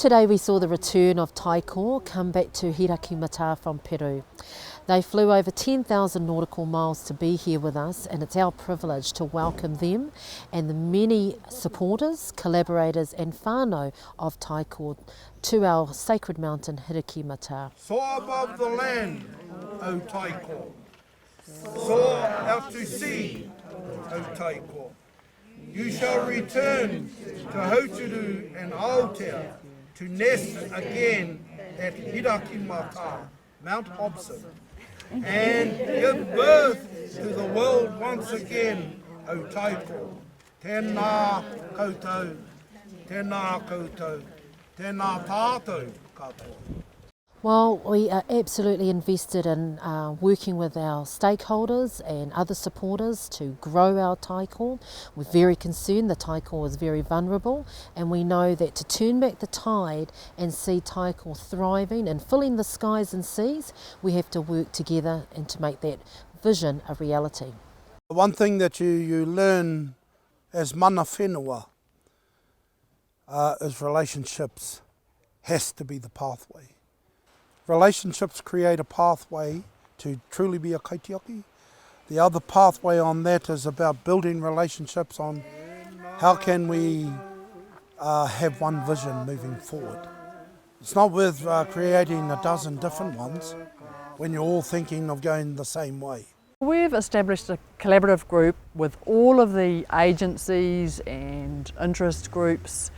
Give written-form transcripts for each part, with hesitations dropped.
Today we saw the return of Taiko come back to Hiraki Mata from Peru. They flew over 10,000 nautical miles to be here with us, and it's our privilege to welcome them and the many supporters, collaborators and whānau of Taiko to our sacred mountain Hiraki Mata. Soar above the land, O Taiko. Soar out to sea, O Taiko. You shall return to Hauturu and Aotea to nest again at Hiraki Mata, Mount Hobson, and give birth to the world once again, O Taiko. Tēnā koutou, tēnā koutou, tēnā tātou katoa. Well, we are absolutely invested in working with our stakeholders and other supporters to grow our taiko. We're very concerned the taiko is very vulnerable, and we know that to turn back the tide and see taiko thriving and filling the skies and seas, we have to work together and to make that vision a reality. One thing that you learn as mana whenua is relationships has to be the pathway. Relationships create a pathway to truly be a kaitiaki. The other pathway on that is about building relationships on how can we have one vision moving forward. It's not worth creating a dozen different ones when you're all thinking of going the same way. We've established a collaborative group with all of the agencies and interest groups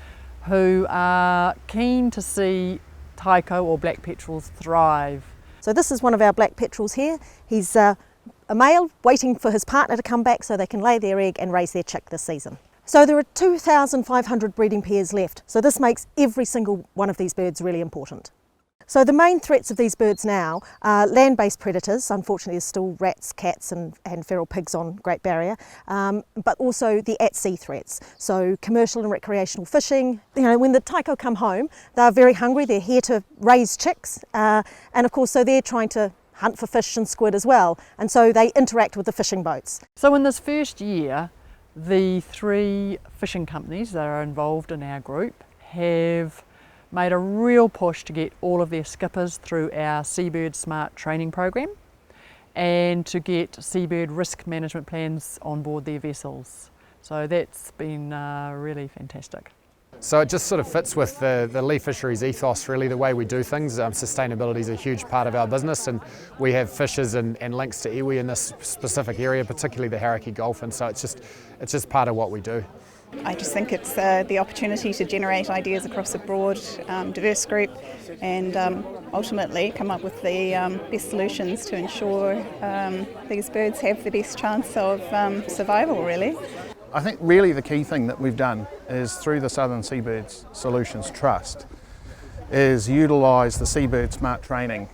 who are keen to see Taiko or black petrels thrive. So this is one of our black petrels here. He's a male waiting for his partner to come back so they can lay their egg and raise their chick this season. So there are 2,500 breeding pairs left, so this makes every single one of these birds really important. So the main threats of these birds now are land-based predators. Unfortunately there's still rats, cats and feral pigs on Great Barrier, but also the at-sea threats. So commercial and recreational fishing. You know, when the taiko come home, they're very hungry, they're here to raise chicks, and of course so they're trying to hunt for fish and squid as well, and so they interact with the fishing boats. So in this first year, the 3 fishing companies that are involved in our group have made a real push to get all of their skippers through our Seabird Smart training program and to get seabird risk management plans on board their vessels. So that's been really fantastic. So it just sort of fits with the Lee Fisheries ethos, really, the way we do things. Sustainability is a huge part of our business, and we have fishes and links to iwi in this specific area, particularly the Haere Gulf, and so it's just part of what we do. I just think it's the opportunity to generate ideas across a broad, diverse group and ultimately come up with the best solutions to ensure these birds have the best chance of survival, really. I think really the key thing that we've done is through the Southern Seabird Solutions Trust is utilise the Seabird Smart training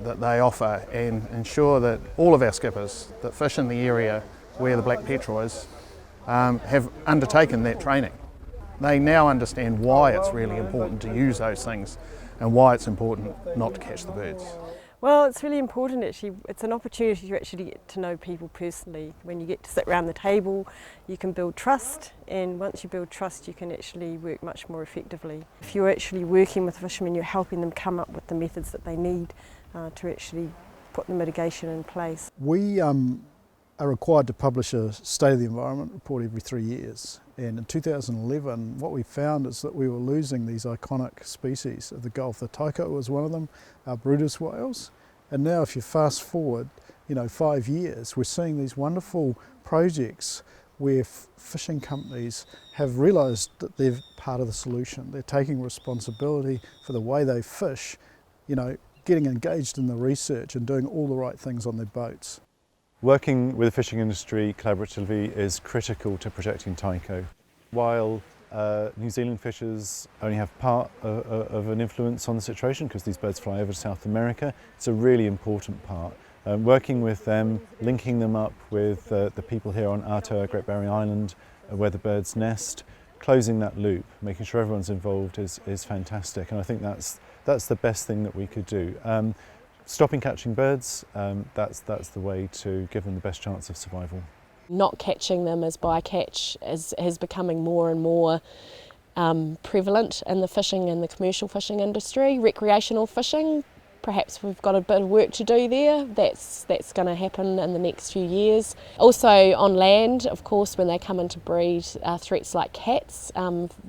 that they offer and ensure that all of our skippers that fish in the area where the black petrel is have undertaken that training. They now understand why it's really important to use those things and why it's important not to catch the birds. Well, it's really important actually. It's an opportunity to actually get to know people personally. When you get to sit around the table, you can build trust, and once you build trust, you can actually work much more effectively. If you're actually working with fishermen, you're helping them come up with the methods that they need to actually put the mitigation in place. We are required to publish a State of the Environment report every 3 years, and in 2011 what we found is that we were losing these iconic species of the Gulf. The taiko was one of them, our Brutus whales, and now if you fast forward 5 years, we're seeing these wonderful projects where fishing companies have realised that they're part of the solution. They're taking responsibility for the way they fish, getting engaged in the research and doing all the right things on their boats. Working with the fishing industry collaboratively is critical to protecting taiko. While New Zealand fishers only have part of an influence on the situation because these birds fly over to South America, it's a really important part. Working with them, linking them up with the people here on Aotea, Great Barrier Island, where the birds nest, closing that loop, making sure everyone's involved is fantastic, and I think that's the best thing that we could do. Stopping catching birds, that's the way to give them the best chance of survival. Not catching them as bycatch is becoming more and more prevalent in the fishing and the commercial fishing industry. Recreational fishing, perhaps we've got a bit of work to do there. That's going to happen in the next few years. Also on land, of course, when they come in to breed, threats like cats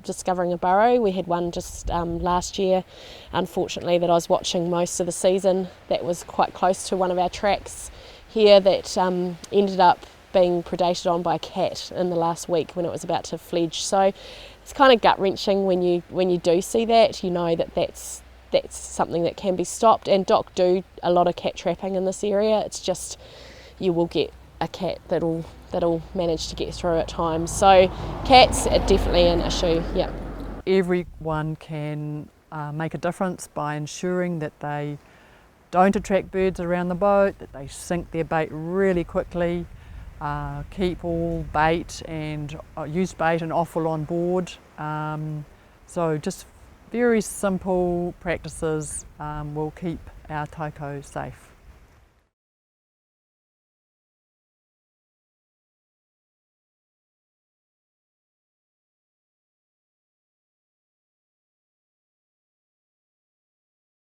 discovering a burrow. We had one just last year, unfortunately, that I was watching most of the season. That was quite close to one of our tracks here that ended up being predated on by a cat in the last week when it was about to fledge. So it's kind of gut-wrenching when you do see that. You know that's something that can be stopped, and DOC do a lot of cat trapping in this area. It's just you will get a cat that'll manage to get through at times. So cats are definitely an issue. Yeah. Everyone can make a difference by ensuring that they don't attract birds around the boat, that they sink their bait really quickly, keep all bait and used bait and offal on board. So just very simple practices will keep our taiko safe.